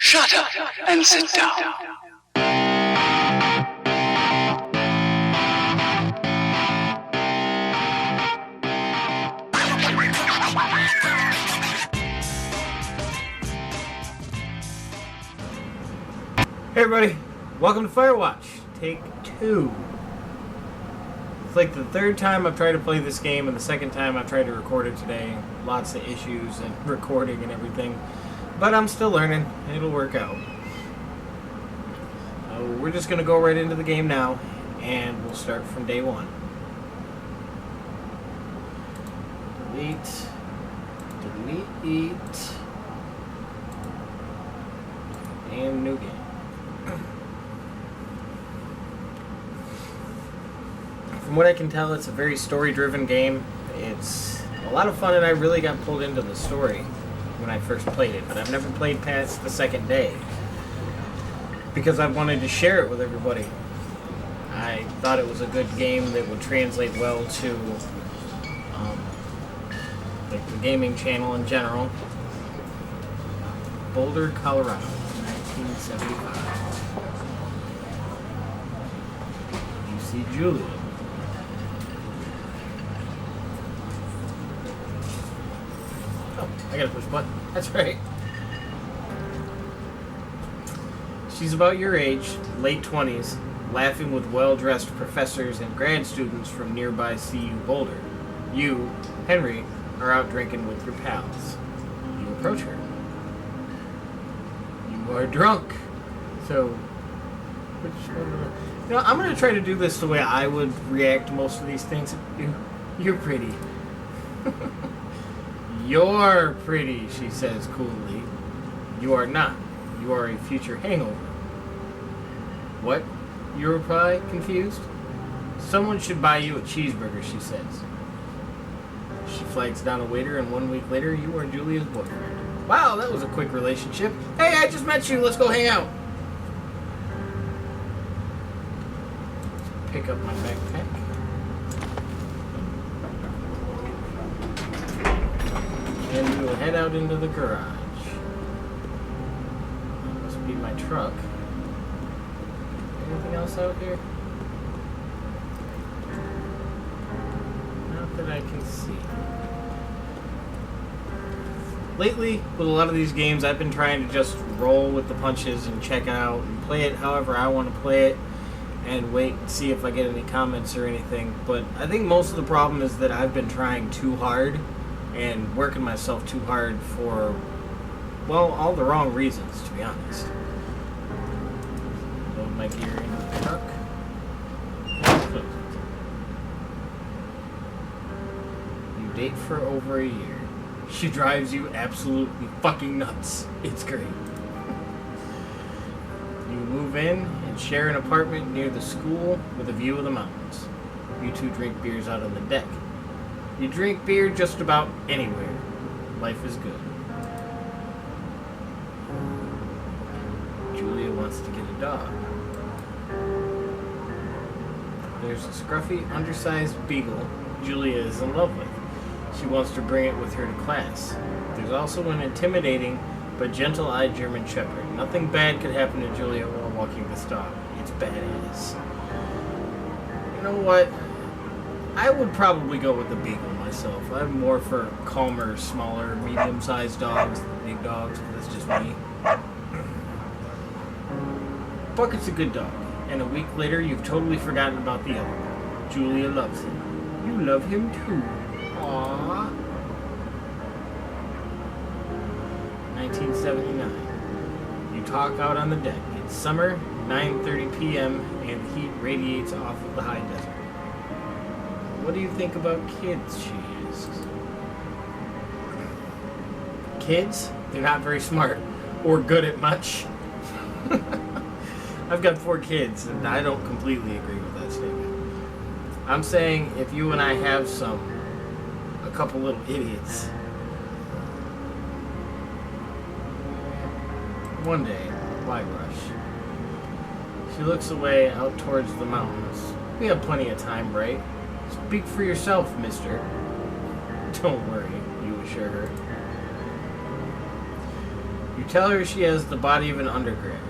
Shut up and sit down. Hey everybody, welcome to Firewatch, take 2. It's like the third time I've tried to play this game and the second time I've tried to record it today. Lots of issues and recording and everything, but I'm still learning. It'll work out. We're just going to go right into the game now, and we'll start from day 1. Delete, and new game. From what I can tell, it's a very story-driven game. It's a lot of fun, and I really got pulled into the story when I first played it, but I've never played past the second day because I wanted to share it with everybody. I thought it was a good game that would translate well to like the gaming channel in general. Boulder, Colorado, 1975. You see Julia. Oh, I gotta push a button. That's right. She's about your age, late 20s, laughing with well-dressed professors and grad students from nearby CU Boulder. You, Henry, are out drinking with your pals. You approach her. You are drunk. So, I'm going to try to do this the way I would react to most of these things. You're pretty. You're pretty, she says coolly. You are not. You are a future hangover. What? You reply, confused. Someone should buy you a cheeseburger, she says. She flags down a waiter, and 1 week later, you are Julia's boyfriend. Wow, that was a quick relationship. Hey, I just met you. Let's go hang out. Pick up my backpack. And we will head out into the garage. That must be my truck. Anything else out here? Not that I can see. Lately, with a lot of these games, I've been trying to just roll with the punches and check it out and play it however I want to play it and wait and see if I get any comments or anything. But I think most of the problem is that I've been trying too hard and working myself too hard for, well, all the wrong reasons, to be honest. Load my gear into the truck. You date for over a year. She drives you absolutely fucking nuts. It's great. You move in and share an apartment near the school with a view of the mountains. You two drink beers out on the deck. You drink beer just about anywhere. Life is good. Julia wants to get a dog. There's a scruffy, undersized beagle Julia is in love with. She wants to bring it with her to class. There's also an intimidating but gentle-eyed German Shepherd. Nothing bad could happen to Julia while walking this dog. It's badass. You know what? I would probably go with the beagle myself. I'm more for calmer, smaller, medium-sized dogs than big dogs, but that's just me. Bucket's a good dog, and a week later you've totally forgotten about the other one. Julia loves him. You love him too. Aww. 1979. You talk out on the deck. It's summer, 9:30 p.m., and the heat radiates off of the high desert. What do you think about kids, she asks. Kids? They're not very smart or good at much. I've got 4 kids, and I don't completely agree with that statement. I'm saying if you and I have a couple little idiots, one day, why rush? She looks away out towards the mountains. We have plenty of time, right? Speak for yourself, mister. Don't worry, you assure her. You tell her she has the body of an undergrad.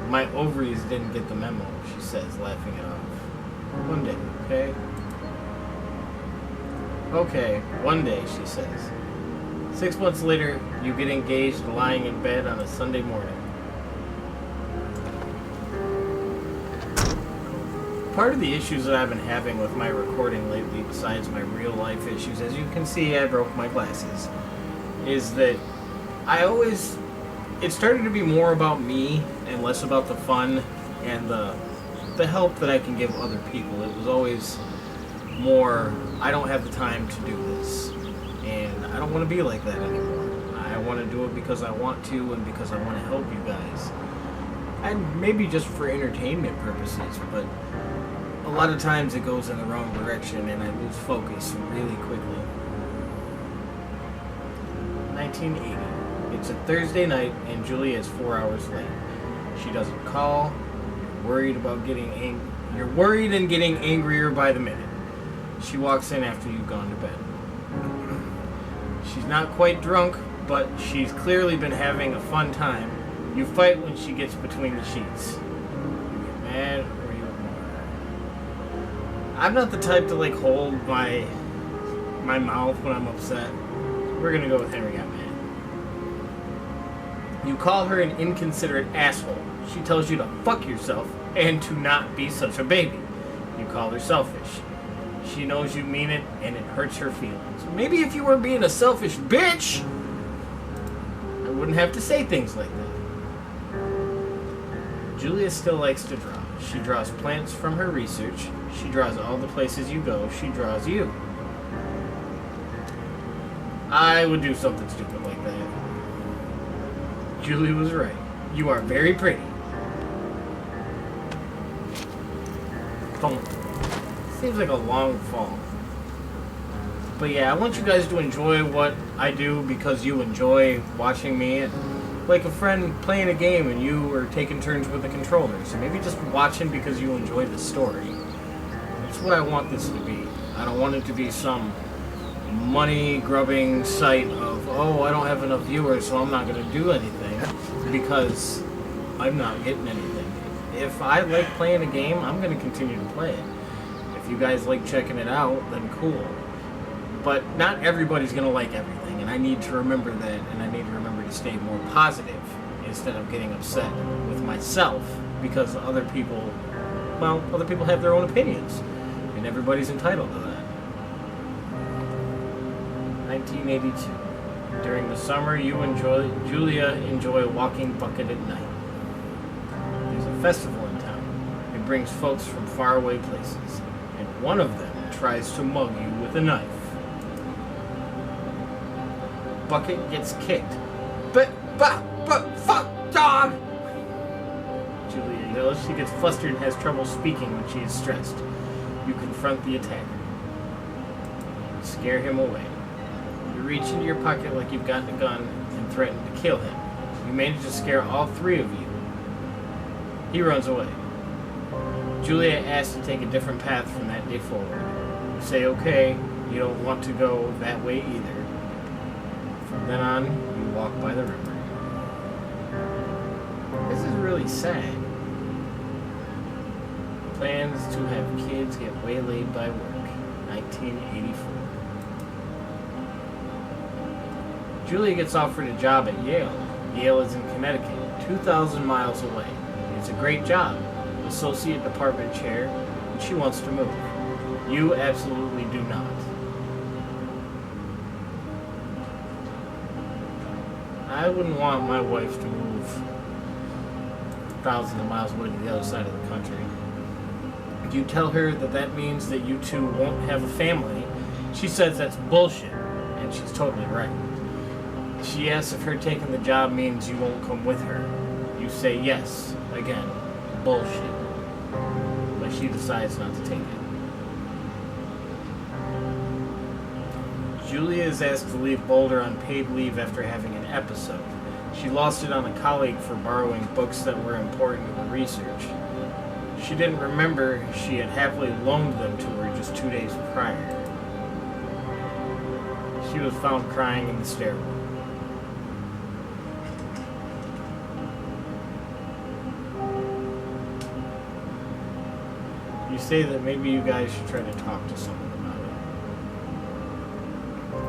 My ovaries didn't get the memo, she says, laughing it off. One day, okay? Okay, one day, she says. 6 months later, you get engaged lying in bed on a Sunday morning. Part of the issues that I've been having with my recording lately, besides my real life issues, as you can see, I broke my glasses, is that it started to be more about me and less about the fun and the help that I can give other people. It was always more, I don't have the time to do this, and I don't want to be like that anymore. I want to do it because I want to and because I want to help you guys. And maybe just for entertainment purposes, but a lot of times it goes in the wrong direction and I lose focus really quickly. 1980. It's a Thursday night and Julia is 4 hours late. She doesn't call. You're worried and getting angrier by the minute. She walks in after you've gone to bed. She's not quite drunk, but she's clearly been having a fun time. You fight when she gets between the sheets. You get mad or you ignore her. I'm not the type to hold my mouth when I'm upset. We're gonna go with Henry got mad. You call her an inconsiderate asshole. She tells you to fuck yourself and to not be such a baby. You call her selfish. She knows you mean it and it hurts her feelings. Maybe if you weren't being a selfish bitch, I wouldn't have to say things like that. Julia still likes to draw. She draws plants from her research. She draws all the places you go. She draws you. I would do something stupid like that. Julie was right. You are very pretty. Boom. Seems like a long fall. But yeah, I want you guys to enjoy what I do because you enjoy watching me. And like a friend playing a game and you are taking turns with the controller. So maybe just watching because you enjoy the story. That's what I want this to be. I don't want it to be some money-grubbing site of, oh, I don't have enough viewers, so I'm not going to do anything because I'm not getting anything. If I like playing a game, I'm going to continue to play it. If you guys like checking it out, then cool. But not everybody's going to like everything, and I need to remember that, and I need to remember to stay more positive instead of getting upset with myself because other people have their own opinions, and everybody's entitled to that. 1982. During the summer, Julia enjoy walking bucket at night. There's a festival in town. It brings folks from faraway places, and one of them tries to mug you with a knife. Bucket gets kicked. But, fuck, dog! Julia yells. She gets flustered and has trouble speaking when she is stressed. You confront the attacker. Scare him away. You reach into your pocket like you've got a gun and threaten to kill him. You manage to scare all three of you. He runs away. Julia asks to take a different path from that day forward. You say okay, you don't want to go that way either. From then on, you walk by the river. This is really sad. Plans to have kids get waylaid by work. 1984. Julia gets offered a job at Yale. Yale is in Connecticut, 2,000 miles away. It's a great job. Associate department chair, and she wants to move. You absolutely do not. I wouldn't want my wife to move thousands of miles away to the other side of the country. You tell her that means that you two won't have a family. She says that's bullshit, and she's totally right. She asks if her taking the job means you won't come with her. You say yes. Again, bullshit. But she decides not to take it. Julia is asked to leave Boulder on paid leave after having an episode. She lost it on a colleague for borrowing books that were important to the research. She didn't remember she had happily loaned them to her just 2 days prior. She was found crying in the stairwell. You say that maybe you guys should try to talk to someone about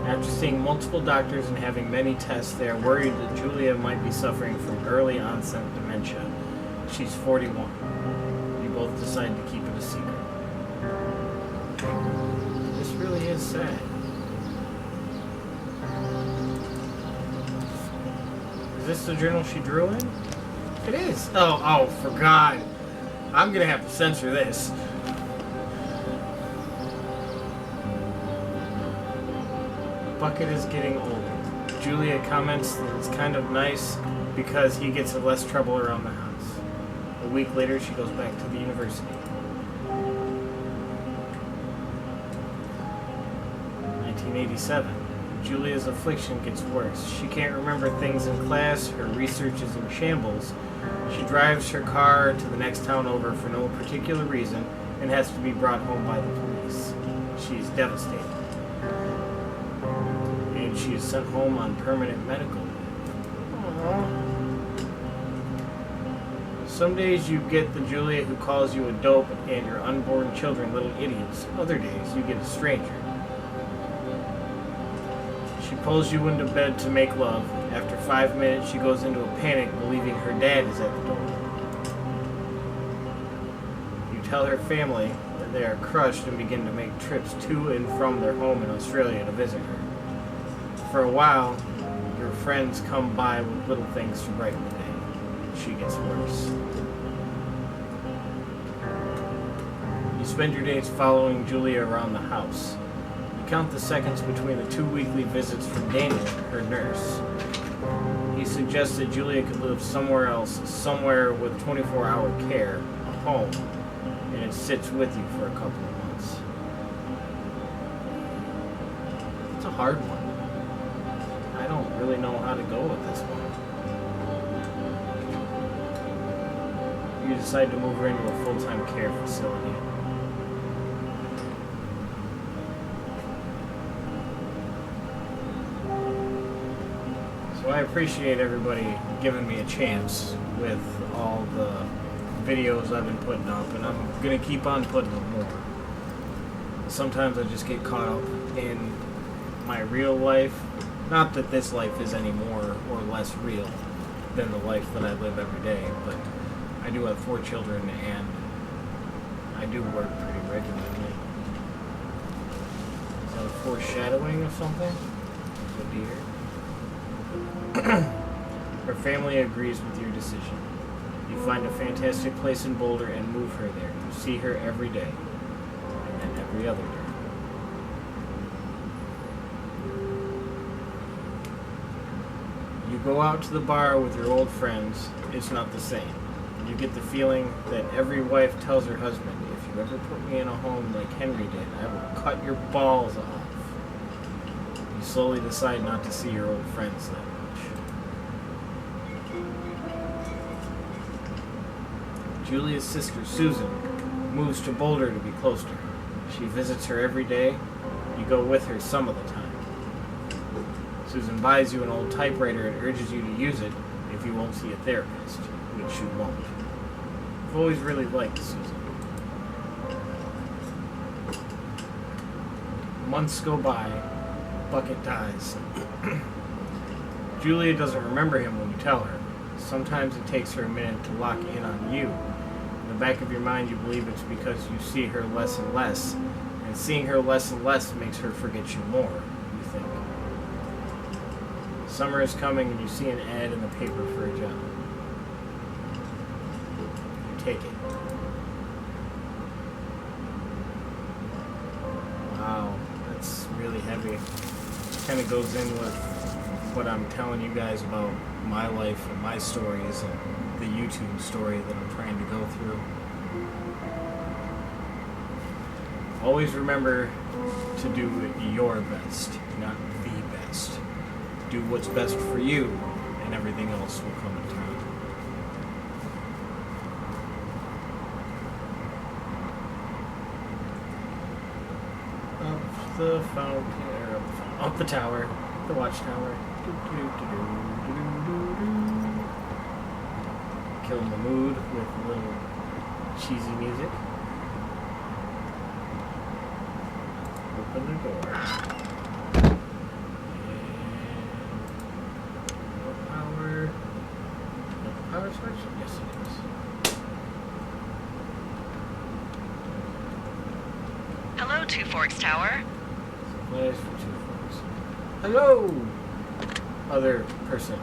it. After seeing multiple doctors and having many tests, they are worried that Julia might be suffering from early onset dementia. She's 41. You both decide to keep it a secret. This really is sad. Is this the journal she drew in? It is. Oh, for God. I'm gonna have to censor this. Bucket is getting older. Julia comments that it's kind of nice because he gets in less trouble around the house. A week later, she goes back to the university. 1987. Julia's affliction gets worse. She can't remember things in class, her research is in shambles. She drives her car to the next town over for no particular reason and has to be brought home by the police. She's devastated. And she is sent home on permanent medical leave. Aww. Some days you get the Julia who calls you a dope and your unborn children little idiots. Other days you get a stranger. She pulls you into bed to make love. After 5 minutes, she goes into a panic, believing her dad is at the door. You tell her family that they are crushed and begin to make trips to and from their home in Australia to visit her. For a while, your friends come by with little things to brighten the day. She gets worse. You spend your days following Julia around the house. Count the seconds between the 2 weekly visits from Daniel, her nurse. He suggests that Julia could live somewhere else, somewhere with 24-hour care, a home, and it sits with you for a couple of months. It's a hard one. I don't really know how to go with this one. You decide to move her into a full-time care facility. So I appreciate everybody giving me a chance with all the videos I've been putting up, and I'm going to keep on putting them more. Sometimes I just get caught up in my real life. Not that this life is any more or less real than the life that I live every day, but I do have 4 children, and I do work pretty regularly. Is that a foreshadowing of something? A deer? Her family agrees with your decision. You find a fantastic place in Boulder and move her there. You see her every day, and then every other day. You go out to the bar with your old friends. It's not the same. You get the feeling that every wife tells her husband, if you ever put me in a home like Henry did, I will cut your balls off. You slowly decide not to see your old friends that much. Julia's sister, Susan, moves to Boulder to be close to her. She visits her every day. You go with her some of the time. Susan buys you an old typewriter and urges you to use it if you won't see a therapist, which you won't. I've always really liked Susan. Months go by. Bucket dies. Julia doesn't remember him when you tell her. Sometimes it takes her a minute to lock in on you. In the back of your mind, you believe it's because you see her less and less, and seeing her less and less makes her forget you more, you think. Summer is coming and you see an ad in the paper for a job. You take it. Wow, that's really heavy. Kind of goes in with what I'm telling you guys about my life and my stories and the YouTube story that I'm trying to go through. Always remember to do your best, not the best. Do what's best for you, and everything else will come in time. Up the fountain, or up the tower, the watchtower. Killing the mood with a little cheesy music. open the door. And no power. No power switch? Yes, it is. Hello, Two Forks Tower. Flash for 2 forks. Hello, other person.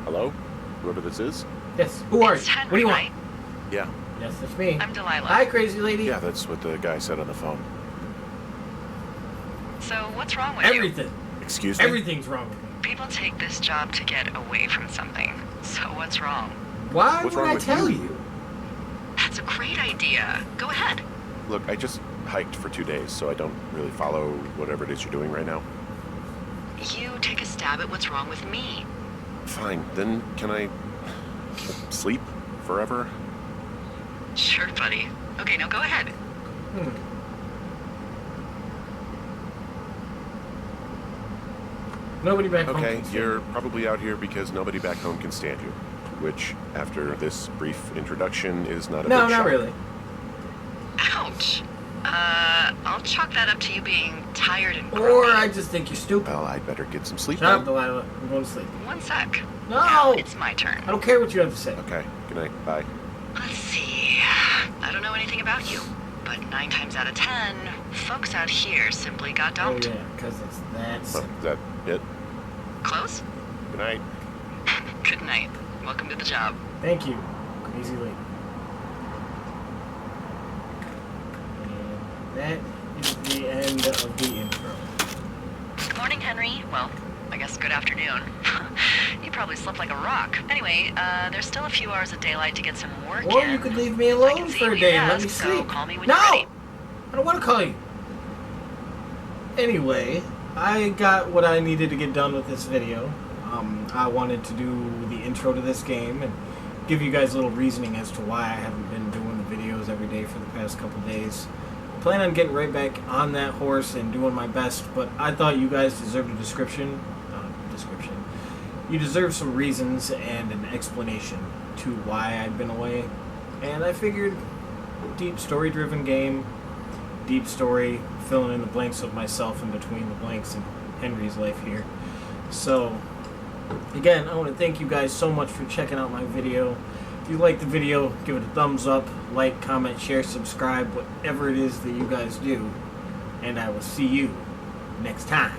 Hello? Whoever this is? Yes, who are you? It's Henry, What do you want? right? Yeah. Yes, it's me. I'm Delilah. Hi, crazy lady. Yeah, that's what the guy said on the phone. So, what's wrong with Everything. Excuse me? Everything's wrong with me. you? People take this job to get away from something. So, what's wrong? Why What's would wrong I with tell you? you? That's a great idea. Go ahead. Look, I just hiked for 2 days, so I don't really follow whatever it is you're doing right now. You take a stab at what's wrong with me. Fine, then can I sleep forever? Sure, buddy. Okay, now go ahead. Nobody back home. Okay, can stand you're it. probably out here because nobody back home can stand you. Which, after this brief introduction, is not a No, big not shock. really. Ouch. I'll chalk that up to you being tired and Or grumpy. I just think you're stupid. Well, I'd better get some sleep Shut up, then. Delilah. I'm going to sleep. One sec. No! Now it's my turn. I don't care what you have to say. Okay, good night. Bye. Let's see. I don't know anything about you, but 9 times out of 10, folks out here simply got Oh, dumped. yeah, because it's that Oh, simple. is that it? Close? Good night. Good night. Welcome to the job. Thank you, crazy lady. And that is the end of the intro. Good morning, Henry. Well, I guess good afternoon. You probably slept like a rock. Anyway, there's still a few hours of daylight to get some work Or in. you could leave me I alone can see for a what day you and let me asked, sleep. so call me when No! you're ready. I don't want to call you. Anyway, I got what I needed to get done with this video. I wanted to do the intro to this game and give you guys a little reasoning as to why I haven't been doing the videos every day for the past couple days. Plan on getting right back on that horse and doing my best, but I thought you guys deserved a description. You deserve some reasons and an explanation to why I've been away. And I figured deep story-driven game, deep story, filling in the blanks of myself in between the blanks in Henry's life here. So, again, I want to thank you guys so much for checking out my video. If you like the video, give it a thumbs up, like, comment, share, subscribe, whatever it is that you guys do. And I will see you next time.